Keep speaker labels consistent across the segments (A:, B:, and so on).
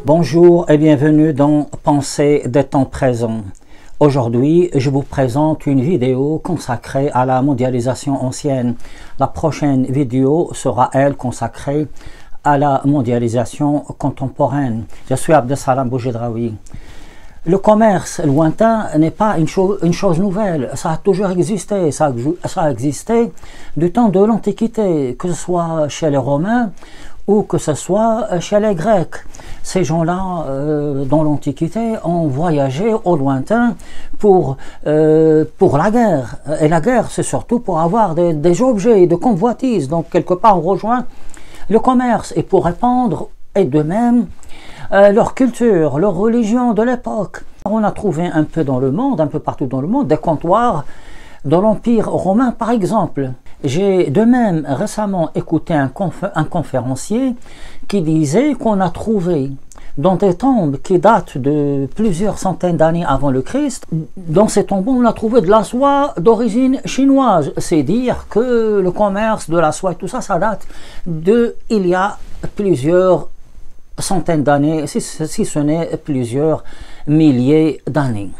A: Bonjour et bienvenue dans Pensée des temps présents. Aujourd'hui, je vous présente une vidéo consacrée à la mondialisation ancienne. La prochaine vidéo sera, elle, consacrée à la mondialisation contemporaine. Je suis Abdesalam Boujedraoui. Le commerce lointain n'est pas une chose nouvelle, ça a toujours existé, ça a existé du temps de l'Antiquité, que ce soit chez les Romains ou que ce soit chez les Grecs. Ces gens-là, dans l'Antiquité, ont voyagé au lointain pour la guerre. Et la guerre, c'est surtout pour avoir des objets de convoitise. Donc, quelque part, on rejoint le commerce et pour répandre, et de même, leur culture, leur religion de l'époque. On a trouvé un peu dans le monde, un peu partout dans le monde, des comptoirs dans l'Empire romain, par exemple. J'ai de même récemment écouté un conférencier qui disait qu'on a trouvé dans des tombes qui datent de plusieurs centaines d'années avant le Christ, dans ces tombeaux on a trouvé de la soie d'origine chinoise. C'est dire que le commerce de la soie et tout ça, ça date de il y a plusieurs centaines d'années, si ce n'est plusieurs milliers d'années.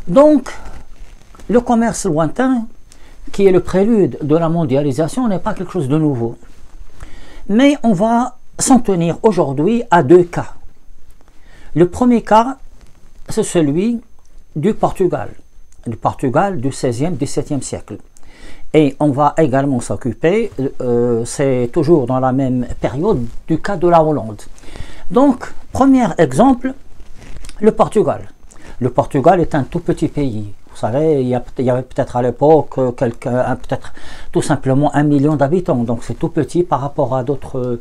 A: Donc, le commerce lointain, qui est le prélude de la mondialisation, n'est pas quelque chose de nouveau. Mais on va s'en tenir aujourd'hui à deux cas. Le premier cas, c'est celui du Portugal du XVIe, XVIIe siècle. Et on va également s'occuper, c'est toujours dans la même période, du cas de la Hollande. Donc, premier exemple, le Portugal. Le Portugal est un tout petit pays. Vous savez, il y avait peut-être à l'époque peut-être tout simplement 1 million d'habitants. Donc c'est tout petit par rapport à d'autres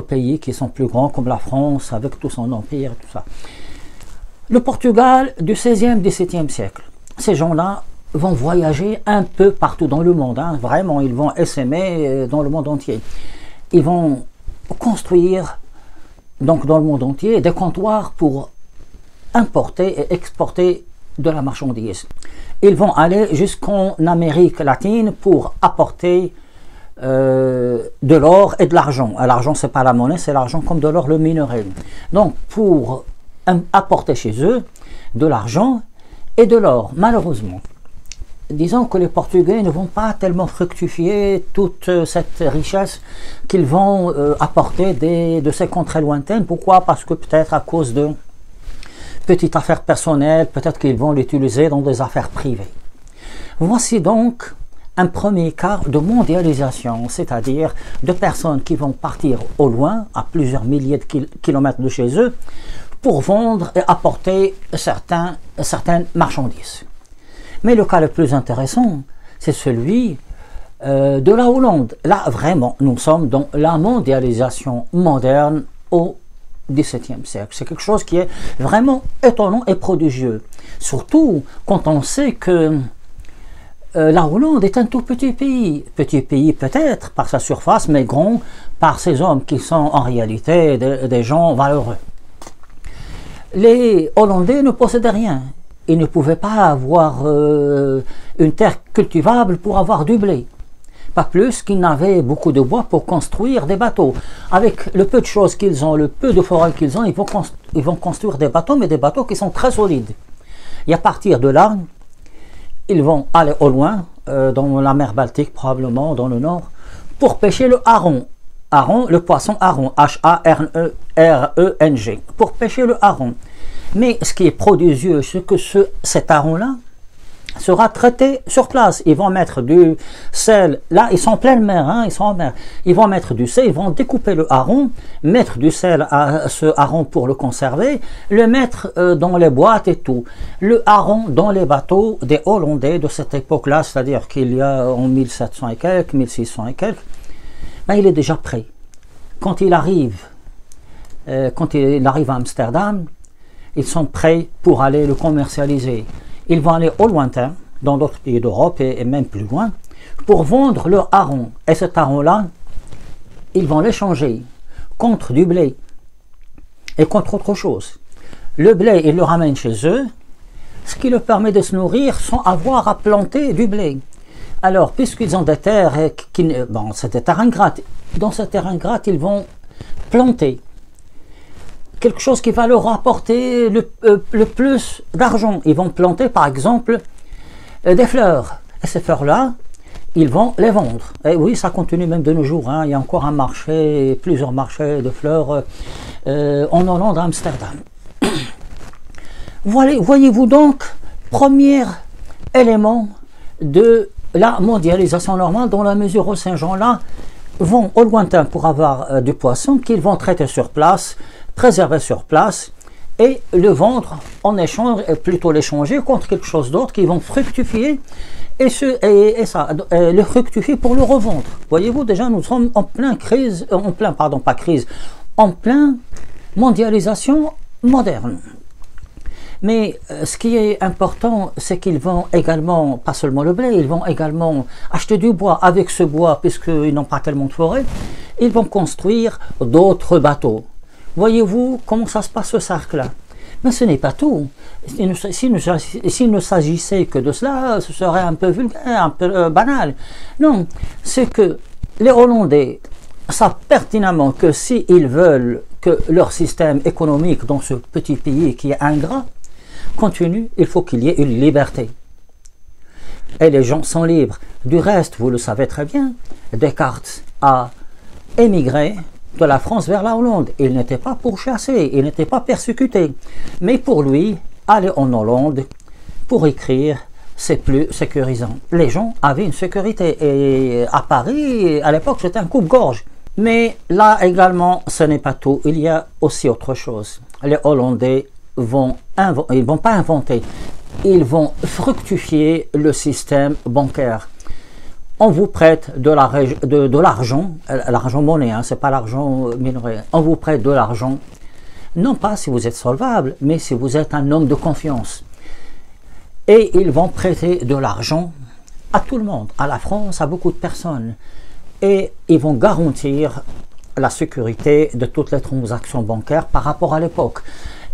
A: pays qui sont plus grands, comme la France, avec tout son empire et tout ça. Le Portugal du XVIe, XVIIe siècle. Ces gens-là vont voyager un peu partout dans le monde. Hein. Vraiment, ils vont essaimer dans le monde entier. Ils vont construire, donc dans le monde entier, des comptoirs pour importer et exporter de la marchandise. Ils vont aller jusqu'en Amérique latine pour apporter de l'or et de l'argent. L'argent, c'est pas la monnaie, c'est l'argent comme de l'or, le minerai. Donc, pour apporter chez eux de l'argent et de l'or, malheureusement, disons que les Portugais ne vont pas tellement fructifier toute cette richesse qu'ils vont apporter de ces contrées lointaines. Pourquoi? Parce que peut-être à cause de petites affaires personnelles, peut-être qu'ils vont l'utiliser dans des affaires privées. Voici donc un premier cas de mondialisation, c'est-à-dire de personnes qui vont partir au loin, à plusieurs milliers de kilomètres de chez eux, pour vendre et apporter certaines marchandises. Mais le cas le plus intéressant, c'est celui de la Hollande. Là, vraiment, nous sommes dans la mondialisation moderne au XVIIe siècle. C'est quelque chose qui est vraiment étonnant et prodigieux. Surtout quand on sait que la Hollande est un tout petit pays. Petit pays peut-être par sa surface, mais grand par ses hommes qui sont en réalité des gens valeureux. Les Hollandais ne possédaient rien. Ils ne pouvaient pas avoir une terre cultivable pour avoir du blé. Pas plus qu'ils n'avaient beaucoup de bois pour construire des bateaux. Avec le peu de choses qu'ils ont, le peu de forêt qu'ils ont, ils vont construire des bateaux, mais des bateaux qui sont très solides. Et à partir de là, ils vont aller au loin, dans la mer Baltique probablement, dans le nord, pour pêcher le hareng. Hareng, le poisson hareng, H-A-R-E-N-G, pour pêcher le hareng. Mais ce qui est prodigieux, c'est que cet hareng-là sera traité sur place. Ils vont mettre du sel, là ils sont en pleine mer, hein, ils sont en mer. Ils vont mettre du sel, ils vont découper le hareng, mettre du sel à ce hareng pour le conserver, le mettre dans les boîtes et tout. Le hareng dans les bateaux des Hollandais de cette époque-là, c'est-à-dire qu'il y a en 1700 et quelques, 1600 et quelques, ben, il est déjà prêt. Quand il arrive à Amsterdam, ils sont prêts pour aller le commercialiser. Ils vont aller au lointain, dans d'autres pays d'Europe et même plus loin, pour vendre leur hareng. Et cet hareng-là, ils vont l'échanger contre du blé et contre autre chose. Le blé, ils le ramènent chez eux, ce qui leur permet de se nourrir sans avoir à planter du blé. Alors, puisqu'ils ont des terres, bon, c'est des terrains ingrates, dans ces terrains ingrates, ils vont planter quelque chose qui va leur rapporter le plus d'argent. Ils vont planter par exemple des fleurs. Et ces fleurs-là, ils vont les vendre. Et oui, ça continue même de nos jours. Hein. Il y a encore un marché, plusieurs marchés de fleurs en Hollande, à Amsterdam. Voyez-vous donc, premier élément de la mondialisation normale, dans la mesure où ces gens-là vont au lointain pour avoir du poisson qu'ils vont traiter sur place, préserver sur place et le vendre en échange, plutôt l'échanger contre quelque chose d'autre qui vont fructifier et le fructifier pour le revendre. Voyez-vous, déjà nous sommes en pleine crise, en pleine mondialisation moderne. Mais ce qui est important, c'est qu'ils vont également, pas seulement le blé, ils vont également acheter du bois. Avec ce bois, puisqu'ils n'ont pas tellement de forêt, ils vont construire d'autres bateaux. Voyez-vous comment ça se passe, ce cercle-là? Mais ce n'est pas tout. S'il ne s'agissait que de cela, ce serait un peu vulgaire, un peu banal. Non, c'est que les Hollandais savent pertinemment que s'ils veulent que leur système économique dans ce petit pays qui est ingrat continue, il faut qu'il y ait une liberté. Et les gens sont libres. Du reste, vous le savez très bien, Descartes a émigré de la France vers la Hollande. Il n'était pas pourchassé, il n'était pas persécuté. Mais pour lui, aller en Hollande pour écrire, c'est plus sécurisant. Les gens avaient une sécurité. Et à Paris, à l'époque, c'était un coupe-gorge. Mais là également, ce n'est pas tout. Il y a aussi autre chose. Les Hollandais ils vont pas inventer, ils vont fructifier le système bancaire. On vous prête de l'argent, l'argent monnaie, hein, c'est pas l'argent minerai. On vous prête de l'argent, non pas si vous êtes solvable, mais si vous êtes un homme de confiance. Et ils vont prêter de l'argent à tout le monde, à la France, à beaucoup de personnes. Et ils vont garantir la sécurité de toutes les transactions bancaires par rapport à l'époque.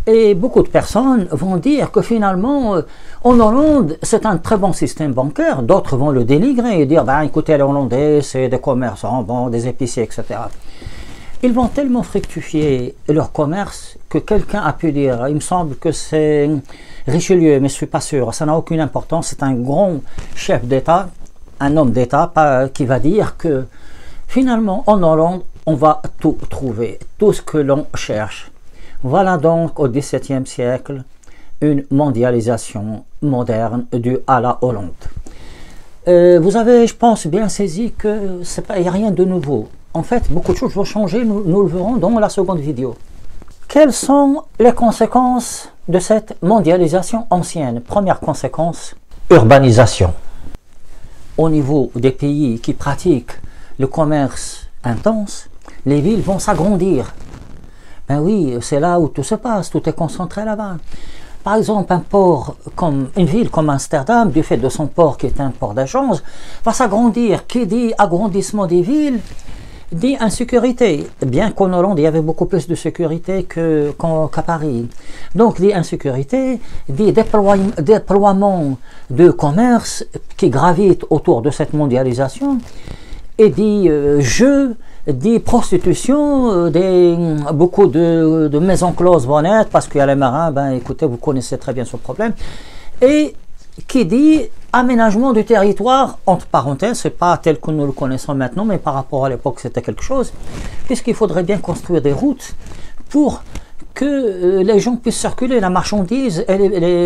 A: Et beaucoup de personnes vont dire que finalement, en Hollande, c'est un très bon système bancaire. D'autres vont le dénigrer et dire, ben, écoutez, les Hollandais, c'est des commerçants, bon, des épiciers, etc. Ils vont tellement fructifier leur commerce que quelqu'un a pu dire, il me semble que c'est Richelieu, mais je ne suis pas sûr, ça n'a aucune importance, c'est un grand chef d'État, un homme d'État qui va dire que finalement, en Hollande, on va tout trouver, tout ce que l'on cherche. Voilà donc au XVIIe siècle une mondialisation moderne due à la Hollande. Vous avez, je pense, bien saisi que il n'y a rien de nouveau. En fait, beaucoup de choses vont changer, nous le verrons dans la seconde vidéo. Quelles sont les conséquences de cette mondialisation ancienne? Première conséquence, urbanisation. Au niveau des pays qui pratiquent le commerce intense, les villes vont s'agrandir. Ben oui, c'est là où tout se passe, tout est concentré là-bas. Par exemple, une ville comme Amsterdam, du fait de son port qui est un port d'échange, va s'agrandir. Qui dit agrandissement des villes, dit insécurité. Bien qu'en Hollande, il y avait beaucoup plus de sécurité qu'à Paris. Donc, dit insécurité, dit déploiement de commerce qui gravite autour de cette mondialisation, et dit des prostitutions, beaucoup de maisons closes vont naître parce qu'il y a les marins, ben écoutez, vous connaissez très bien ce problème, et qui dit aménagement du territoire, entre parenthèses, c'est pas tel que nous le connaissons maintenant, mais par rapport à l'époque c'était quelque chose, puisqu'il faudrait bien construire des routes pour que les gens puissent circuler, la marchandise et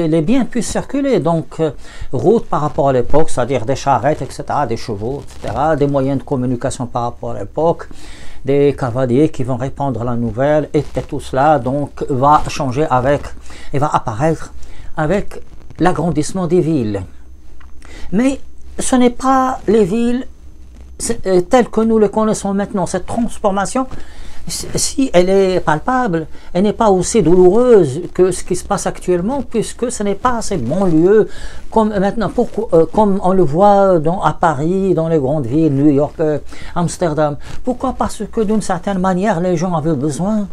A: les biens puissent circuler. Donc, route par rapport à l'époque, c'est-à-dire des charrettes, etc., des chevaux, etc., des moyens de communication par rapport à l'époque, des cavaliers qui vont répandre la nouvelle, et tout cela donc va changer et va apparaître avec l'agrandissement des villes. Mais ce n'est pas les villes telles que nous les connaissons maintenant. Cette transformation, si elle est palpable, elle n'est pas aussi douloureuse que ce qui se passe actuellement, puisque ce n'est pas ces banlieues comme maintenant, comme on le voit à Paris, dans les grandes villes, New York, Amsterdam. Pourquoi? Parce que d'une certaine manière, les gens avaient besoin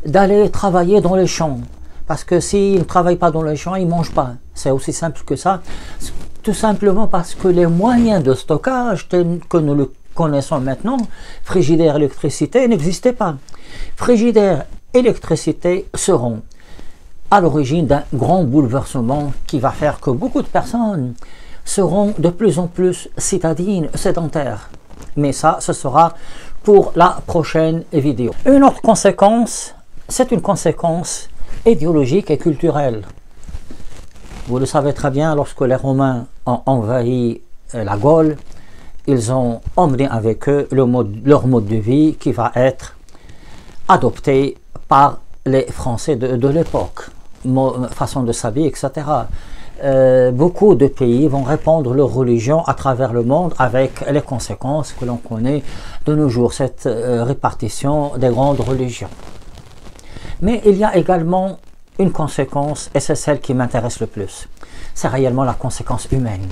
A: d'aller travailler dans les champs. Parce que s'ils ne travaillent pas dans les champs, ils ne mangent pas. C'est aussi simple que ça. Tout simplement parce que les moyens de stockage tels que nous le connaissons maintenant, frigidaire, électricité, n'existait pas. Frigidaire, l'électricité seront à l'origine d'un grand bouleversement qui va faire que beaucoup de personnes seront de plus en plus citadines, sédentaires. Mais ça, ce sera pour la prochaine vidéo. Une autre conséquence, c'est une conséquence idéologique et culturelle. Vous le savez très bien, lorsque les Romains ont envahi la Gaule, ils ont emmené avec eux leur mode de vie qui va être adopté par les Français de l'époque, façon de s'habiller, etc. Beaucoup de pays vont répandre leur religion à travers le monde avec les conséquences que l'on connaît de nos jours, cette répartition des grandes religions. Mais il y a également une conséquence, et c'est celle qui m'intéresse le plus. C'est réellement la conséquence humaine.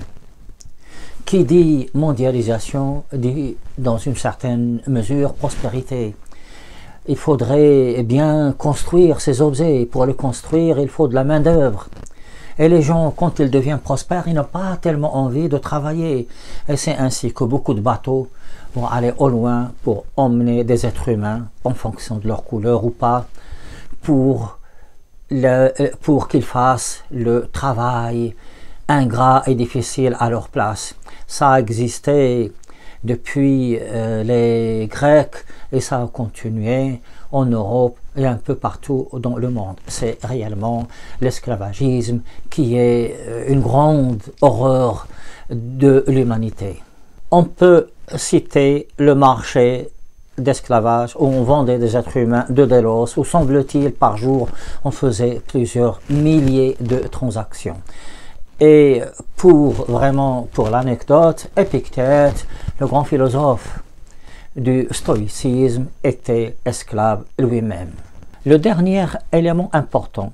A: Qui dit mondialisation dit dans une certaine mesure prospérité. Il faudrait bien construire ces objets. Pour les construire, il faut de la main-d'œuvre. Et les gens, quand ils deviennent prospères, ils n'ont pas tellement envie de travailler. Et c'est ainsi que beaucoup de bateaux vont aller au loin pour emmener des êtres humains, en fonction de leur couleur ou pas, pour qu'ils fassent le travail ingrat et difficile à leur place. Ça a existé depuis les Grecs et ça a continué en Europe et un peu partout dans le monde. C'est réellement l'esclavagisme qui est une grande horreur de l'humanité. On peut citer le marché d'esclavage où on vendait des êtres humains de Delos, où semble-t-il par jour on faisait plusieurs milliers de transactions. Et pour l'anecdote, Épictète, le grand philosophe du stoïcisme, était esclave lui-même. Le dernier élément important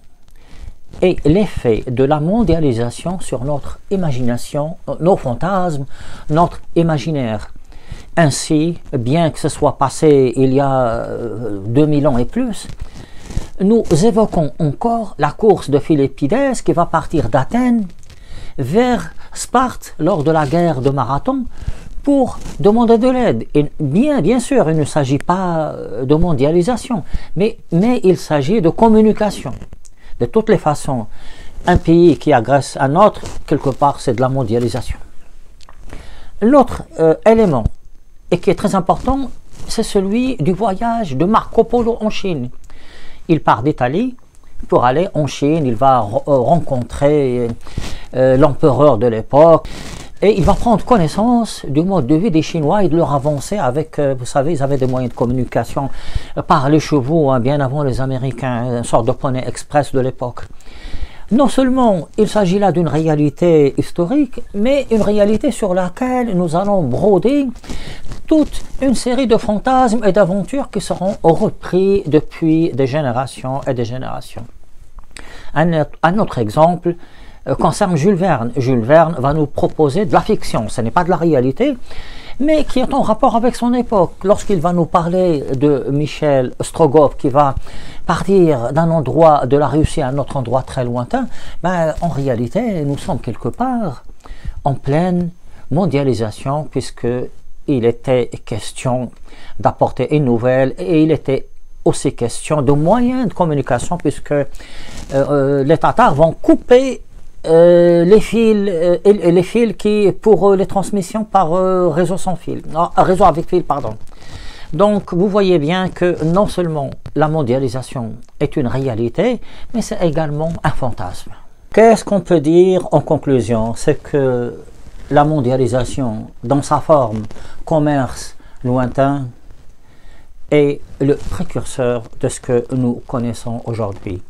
A: est l'effet de la mondialisation sur notre imagination, nos fantasmes, notre imaginaire. Ainsi, bien que ce soit passé il y a 2000 ans et plus, nous évoquons encore la course de Philippides qui va partir d'Athènes vers Sparte lors de la guerre de Marathon pour demander de l'aide. Et bien sûr, il ne s'agit pas de mondialisation, mais il s'agit de communication. De toutes les façons, un pays qui agresse un autre, quelque part, c'est de la mondialisation. L'autre élément, et qui est très important, c'est celui du voyage de Marco Polo en Chine. Il part d'Italie pour aller en Chine, il va rencontrer l'empereur de l'époque et il va prendre connaissance du mode de vie des Chinois et de leur avancée avec, vous savez, ils avaient des moyens de communication par les chevaux, hein, bien avant les Américains, une sorte de poney express de l'époque. Non seulement il s'agit là d'une réalité historique, mais une réalité sur laquelle nous allons broder toute une série de fantasmes et d'aventures qui seront repris depuis des générations et des générations. Un autre exemple concerne Jules Verne. Jules Verne va nous proposer de la fiction, ce n'est pas de la réalité, mais qui est en rapport avec son époque. Lorsqu'il va nous parler de Michel Strogoff qui va partir d'un endroit de la Russie à un autre endroit très lointain, en réalité, nous sommes quelque part en pleine mondialisation puisque il était question d'apporter une nouvelle et il était aussi question de moyens de communication puisque les Tatars vont couper les fils qui pour les transmissions par réseau sans fil, réseau avec fil, pardon. Donc vous voyez bien que non seulement la mondialisation est une réalité, mais c'est également un fantasme. Qu'est-ce qu'on peut dire en conclusion? C'est que la mondialisation, dans sa forme commerce lointain, est le précurseur de ce que nous connaissons aujourd'hui.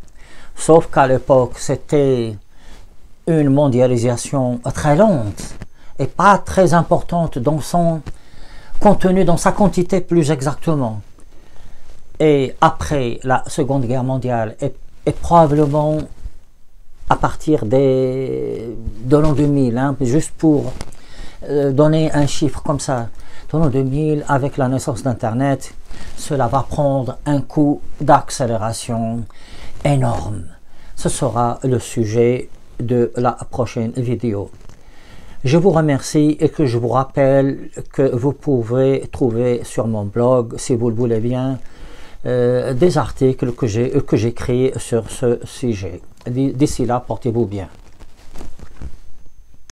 A: Sauf qu'à l'époque, c'était une mondialisation très lente et pas très importante dans son contenu, dans sa quantité plus exactement. Et après la Seconde Guerre mondiale, et probablement à partir de l'an 2000, hein, juste pour donner un chiffre comme ça, dans l'an 2000, avec la naissance d'Internet, cela va prendre un coup d'accélération énorme. Ce sera le sujet de la prochaine vidéo. Je vous remercie et que je vous rappelle que vous pouvez trouver sur mon blog, si vous le voulez bien, des articles que j'écris sur ce sujet. D'ici là, portez-vous bien.